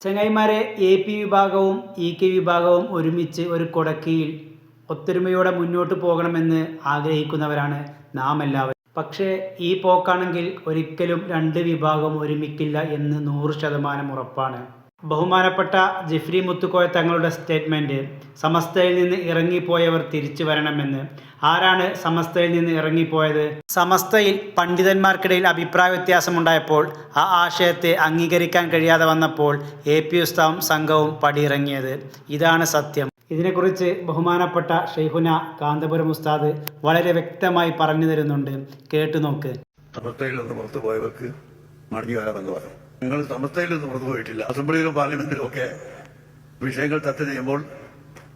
ചങ്ങായിമാരെ, എ.പി വിഭാഗവും ഇ.കെ വിഭാഗവും ഒരുമിച്ച് ഒരു കുടക്കീഴിൽ ഒത്തൊരുമയോടെ മുന്നോട്ട് പോകണമെന്ന് ആഗ്രഹിക്കുന്നവരാണ് നാം എല്ലാവരും. പക്ഷേ ഈ പോക്കാണെങ്കിൽ ഒരിക്കലും രണ്ട് വിഭാഗവും ഒരുമിക്കില്ല എന്ന് 100% ഉറപ്പാണ്. ബഹുമാനപ്പെട്ട ജിഫ്രി മുത്തുക്കോയ തങ്ങളുടെ സ്റ്റേറ്റ്മെന്റ്, സമസ്തയിൽ നിന്ന് ഇറങ്ങിപ്പോയവർ തിരിച്ചു വരണമെന്ന്. ആരാണ് സമസ്തയിൽ നിന്ന് ഇറങ്ങിപ്പോയത്? സമസ്തയിൽ പണ്ഡിതന്മാർക്കിടയിൽ അഭിപ്രായ വ്യത്യാസമുണ്ടായപ്പോൾ ആ ആശയത്തെ അംഗീകരിക്കാൻ കഴിയാതെ വന്നപ്പോൾ എ.പി ഉസ്താദും സംഘവും പടിയിറങ്ങിയത്. ഇതാണ് സത്യം. ഇതിനെക്കുറിച്ച് ബഹുമാനപ്പെട്ട ഷെയ്ഖുന കാന്തപുരം ഉസ്താദ് വളരെ വ്യക്തമായി പറഞ്ഞു തരുന്നുണ്ട്. കേട്ടു നോക്ക്. സമസ്തയിൽ നിന്ന് പുറത്തു പോയവർക്ക് മടങ്ങി വരാമെന്ന് പറഞ്ഞു. നിങ്ങൾ സമസ്തയിൽ നിന്ന് പുറത്തു പോയിട്ടില്ല. അസംബ്ലിയിലും പാർലമെന്റിലും ഒക്കെ വിഷയങ്ങൾ ചർച്ച ചെയ്യുമ്പോൾ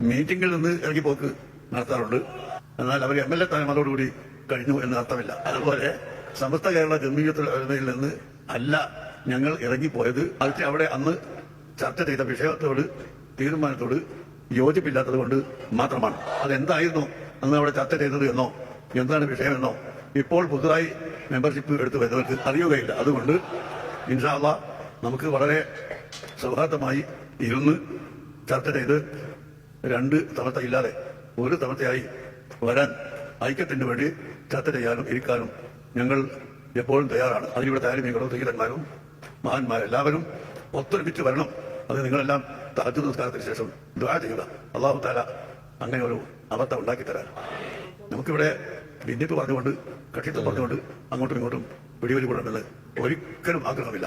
മീറ്റിംഗിൽ നിന്ന് ഇറങ്ങിപ്പോക്ക് നടത്താറുണ്ട്. എന്നാൽ അവർ MLA സ്ഥാനത്തോടുകൂടി കഴിഞ്ഞു എന്ന് അർത്ഥമില്ല. അതുപോലെ സമസ്ത കേരള ജംഇയ്യത്തുൽ ഉലമയിൽ നിന്ന് അല്ല ഞങ്ങൾ ഇറങ്ങിപ്പോയത്. അതിന് അവിടെ അന്ന് ചർച്ച ചെയ്ത വിഷയത്തോട് തീരുമാനത്തോട് യോജിപ്പില്ലാത്തത് കൊണ്ട് മാത്രമാണ്. അതെന്തായിരുന്നു അന്ന് അവിടെ ചർച്ച ചെയ്തത് എന്നോ എന്താണ് വിഷയമെന്നോ ഇപ്പോൾ പുതുതായി മെമ്പർഷിപ്പ് എടുത്തു വരുന്നവർക്ക് അറിയുകയില്ല. അതുകൊണ്ട് ഇൻഷാ അല്ലാഹ് നമുക്ക് വളരെ സൗഹാർദ്ദമായി ഇരുന്ന് ചർച്ച ചെയ്ത് രണ്ട് സമസ്ത ഇല്ലാതെ ഒരു സമസ്തയായി വരാൻ ഐക്യത്തിന് വേണ്ടി ചർച്ച ചെയ്യാനും ഇരിക്കാനും ഞങ്ങൾ എപ്പോഴും തയ്യാറാണ്. അതിനിവിടെ താരമീങ്ങളും സയ്യിദന്മാരും മഹാന്മാരെല്ലാവരും ഒത്തൊരുമിച്ച് വരണം. അത് നിങ്ങളെല്ലാം തഹജ്ജുദ് നിസ്കാരത്തിന് ശേഷം ദുആ ചെയ്യുക. അല്ലാഹു തആല അങ്ങനെ ഒരു അവസ്ഥ ഉണ്ടാക്കി തരാൻ. നമുക്കിവിടെ ഭിന്നിപ്പ് പറഞ്ഞുകൊണ്ട് കക്ഷിത്വം പറഞ്ഞുകൊണ്ട് അങ്ങോട്ടും ഇങ്ങോട്ടും പിടിവലി കൊള്ളണമെന്ന് ഒരിക്കലും ആഗ്രഹമില്ല.